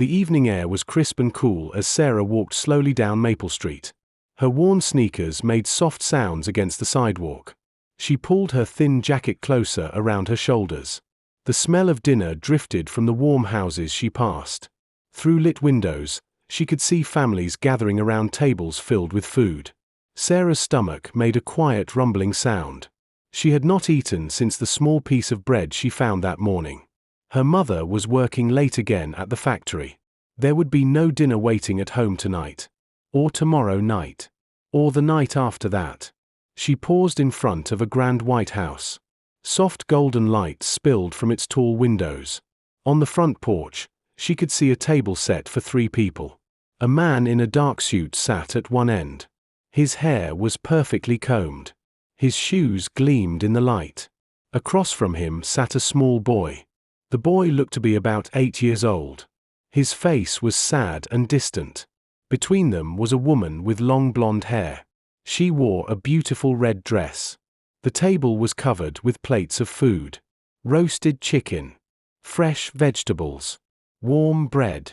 The evening air was crisp and cool as Sarah walked slowly down Maple Street. Her worn sneakers made soft sounds against the sidewalk. She pulled her thin jacket closer around her shoulders. The smell of dinner drifted from the warm houses she passed. Through lit windows, she could see families gathering around tables filled with food. Sarah's stomach made a quiet rumbling sound. She had not eaten since the small piece of bread she found that morning. Her mother was working late again at the factory. There would be no dinner waiting at home tonight. Or tomorrow night. Or the night after that. She paused in front of a grand white house. Soft golden light spilled from its tall windows. On the front porch, she could see a table set for 3 people. A man in a dark suit sat at one end. His hair was perfectly combed. His shoes gleamed in the light. Across from him sat a small boy. The boy looked to be about 8 years old. His face was sad and distant. Between them was a woman with long blonde hair. She wore a beautiful red dress. The table was covered with plates of food. Roasted chicken. Fresh vegetables. Warm bread.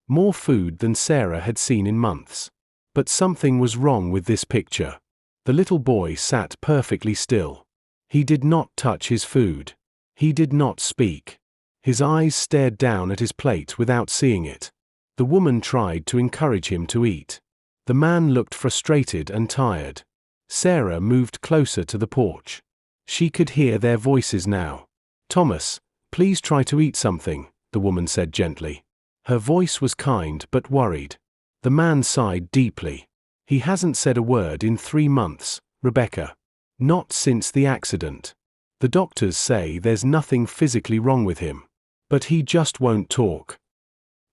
More food than Sarah had seen in months. But something was wrong with this picture. The little boy sat perfectly still. He did not touch his food. He did not speak. His eyes stared down at his plate without seeing it. The woman tried to encourage him to eat. The man looked frustrated and tired. Sarah moved closer to the porch. She could hear their voices now. "Thomas, please try to eat something," the woman said gently. Her voice was kind but worried. The man sighed deeply. "He hasn't said a word in 3 months, Rebecca. Not since the accident. The doctors say there's nothing physically wrong with him. But he just won't talk."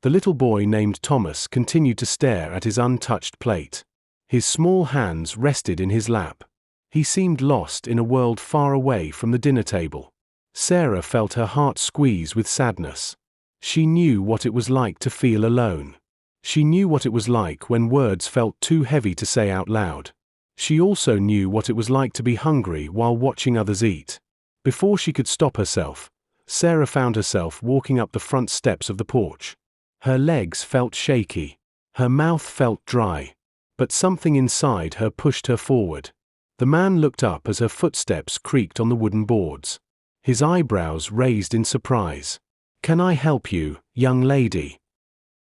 The little boy named Thomas continued to stare at his untouched plate. His small hands rested in his lap. He seemed lost in a world far away from the dinner table. Sarah felt her heart squeeze with sadness. She knew what it was like to feel alone. She knew what it was like when words felt too heavy to say out loud. She also knew what it was like to be hungry while watching others eat. Before she could stop herself, Sarah found herself walking up the front steps of the porch. Her legs felt shaky. Her mouth felt dry. But something inside her pushed her forward. The man looked up as her footsteps creaked on the wooden boards. His eyebrows raised in surprise. "Can I help you, young lady?"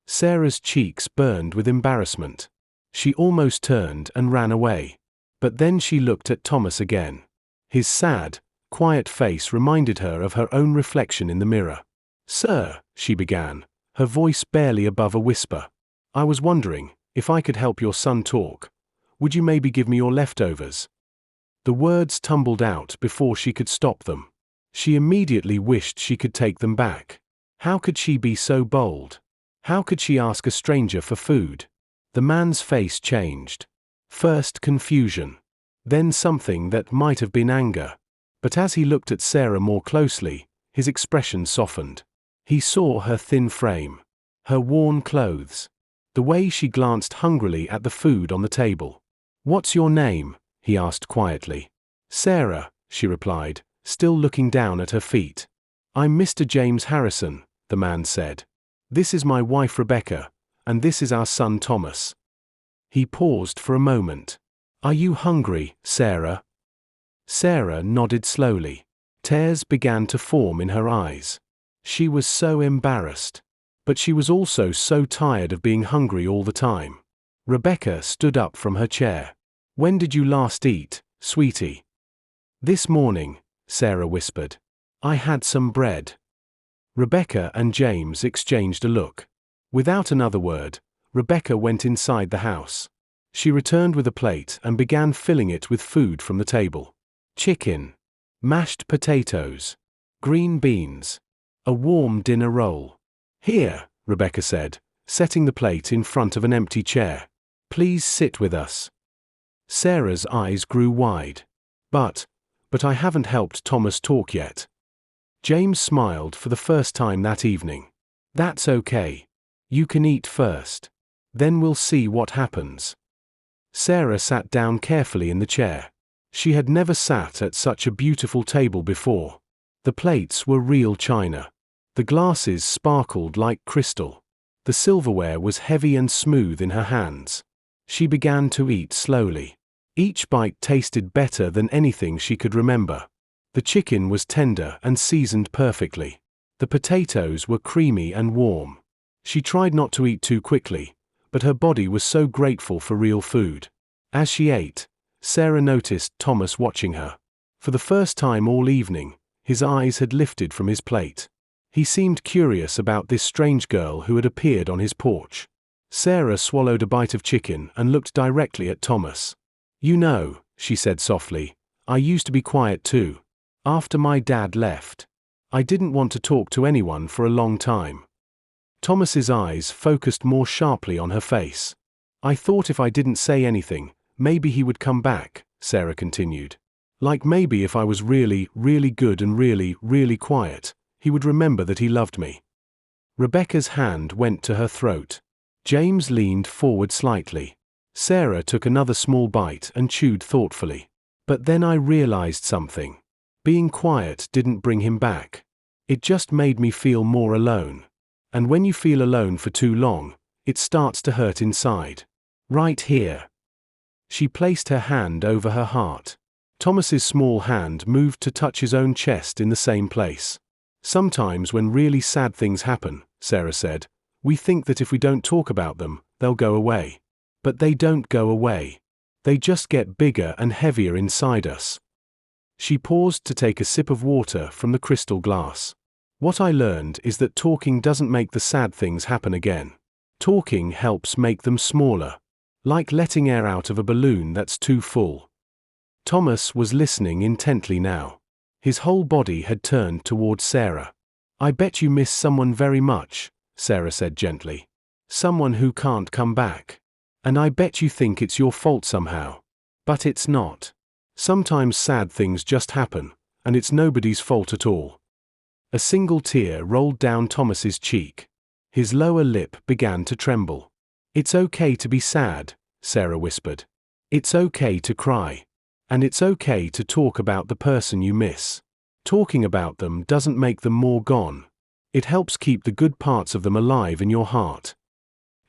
Sarah's cheeks burned with embarrassment. She almost turned and ran away. But then she looked at Thomas again. His sad, quiet face reminded her of her own reflection in the mirror. "Sir," she began, her voice barely above a whisper, "I was wondering, if I could help your son talk, would you maybe give me your leftovers?" The words tumbled out before she could stop them. She immediately wished she could take them back. How could she be so bold? How could she ask a stranger for food? The man's face changed. First confusion. Then something that might have been anger. But as he looked at Sarah more closely, his expression softened. He saw her thin frame. Her worn clothes. The way she glanced hungrily at the food on the table. "What's your name?" he asked quietly. "Sarah," she replied, still looking down at her feet. "I'm Mr. James Harrison," the man said. "This is my wife Rebecca, and this is our son Thomas." He paused for a moment. "Are you hungry, Sarah?" Sarah nodded slowly. Tears began to form in her eyes. She was so embarrassed. But she was also so tired of being hungry all the time. Rebecca stood up from her chair. "When did you last eat, sweetie?" "This morning," Sarah whispered. "I had some bread." Rebecca and James exchanged a look. Without another word, Rebecca went inside the house. She returned with a plate and began filling it with food from the table. Chicken. Mashed potatoes. Green beans. A warm dinner roll. "Here," Rebecca said, setting the plate in front of an empty chair. "Please sit with us." Sarah's eyes grew wide. But I haven't helped Thomas talk yet." James smiled for the first time that evening. "That's okay. You can eat first. Then we'll see what happens." Sarah sat down carefully in the chair. She had never sat at such a beautiful table before. The plates were real china. The glasses sparkled like crystal. The silverware was heavy and smooth in her hands. She began to eat slowly. Each bite tasted better than anything she could remember. The chicken was tender and seasoned perfectly. The potatoes were creamy and warm. She tried not to eat too quickly, but her body was so grateful for real food. As she ate, Sarah noticed Thomas watching her. For the first time all evening, his eyes had lifted from his plate. He seemed curious about this strange girl who had appeared on his porch. Sarah swallowed a bite of chicken and looked directly at Thomas. "You know," she said softly, "I used to be quiet too. After my dad left, I didn't want to talk to anyone for a long time." Thomas's eyes focused more sharply on her face. "I thought if I didn't say anything, maybe he would come back," Sarah continued. "Like maybe if I was really, really good and really, really quiet, he would remember that he loved me." Rebecca's hand went to her throat. James leaned forward slightly. Sarah took another small bite and chewed thoughtfully. "But then I realized something. Being quiet didn't bring him back. It just made me feel more alone. And when you feel alone for too long, it starts to hurt inside. Right here." She placed her hand over her heart. Thomas's small hand moved to touch his own chest in the same place. "Sometimes when really sad things happen," Sarah said, "we think that if we don't talk about them, they'll go away. But they don't go away. They just get bigger and heavier inside us." She paused to take a sip of water from the crystal glass. "What I learned is that talking doesn't make the sad things happen again. Talking helps make them smaller. Like letting air out of a balloon that's too full." Thomas was listening intently now. His whole body had turned toward Sarah. "I bet you miss someone very much," Sarah said gently. "Someone who can't come back. And I bet you think it's your fault somehow. But it's not. Sometimes sad things just happen, and it's nobody's fault at all." A single tear rolled down Thomas's cheek. His lower lip began to tremble. "It's okay to be sad," Sarah whispered. "It's okay to cry. And it's okay to talk about the person you miss. Talking about them doesn't make them more gone. It helps keep the good parts of them alive in your heart."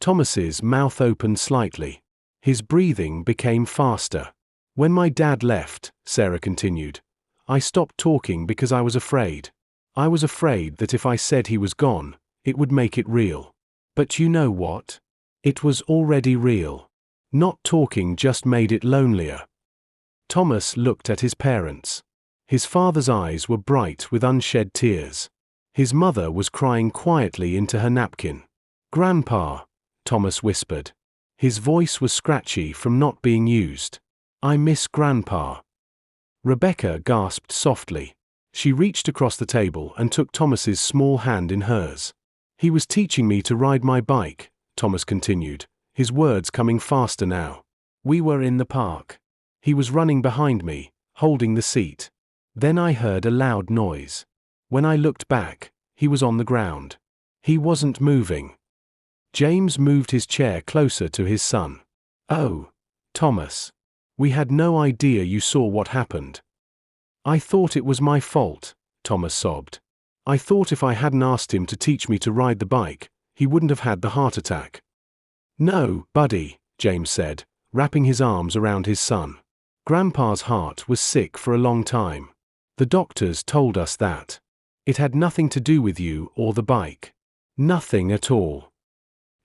Thomas's mouth opened slightly. His breathing became faster. "When my dad left," Sarah continued, "I stopped talking because I was afraid. I was afraid that if I said he was gone, it would make it real. But you know what? It was already real. Not talking just made it lonelier." Thomas looked at his parents. His father's eyes were bright with unshed tears. His mother was crying quietly into her napkin. "Grandpa," Thomas whispered. His voice was scratchy from not being used. "I miss Grandpa." Rebecca gasped softly. She reached across the table and took Thomas's small hand in hers. "He was teaching me to ride my bike," Thomas continued, his words coming faster now. "We were in the park. He was running behind me, holding the seat. Then I heard a loud noise. When I looked back, he was on the ground. He wasn't moving." James moved his chair closer to his son. "Oh, Thomas. We had no idea you saw what happened." "I thought it was my fault," Thomas sobbed. "I thought if I hadn't asked him to teach me to ride the bike, he wouldn't have had the heart attack." "No, buddy," James said, wrapping his arms around his son. "Grandpa's heart was sick for a long time. The doctors told us that. It had nothing to do with you or the bike. Nothing at all."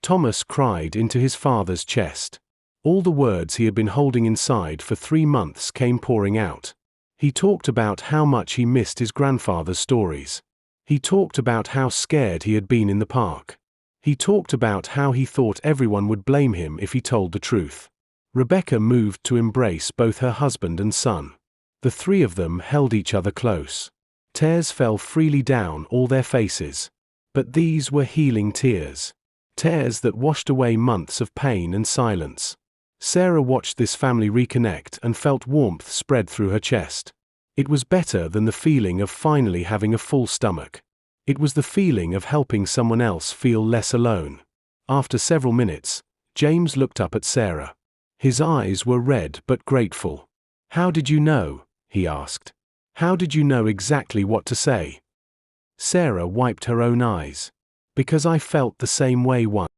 Thomas cried into his father's chest. All the words he had been holding inside for 3 months came pouring out. He talked about how much he missed his grandfather's stories. He talked about how scared he had been in the park. He talked about how he thought everyone would blame him if he told the truth. Rebecca moved to embrace both her husband and son. The three of them held each other close. Tears fell freely down all their faces. But these were healing tears. Tears that washed away months of pain and silence. Sarah watched this family reconnect and felt warmth spread through her chest. It was better than the feeling of finally having a full stomach. It was the feeling of helping someone else feel less alone. After several minutes, James looked up at Sarah. His eyes were red but grateful. "How did you know?" he asked. "How did you know exactly what to say?" Sarah wiped her own eyes. Because I felt the same way once.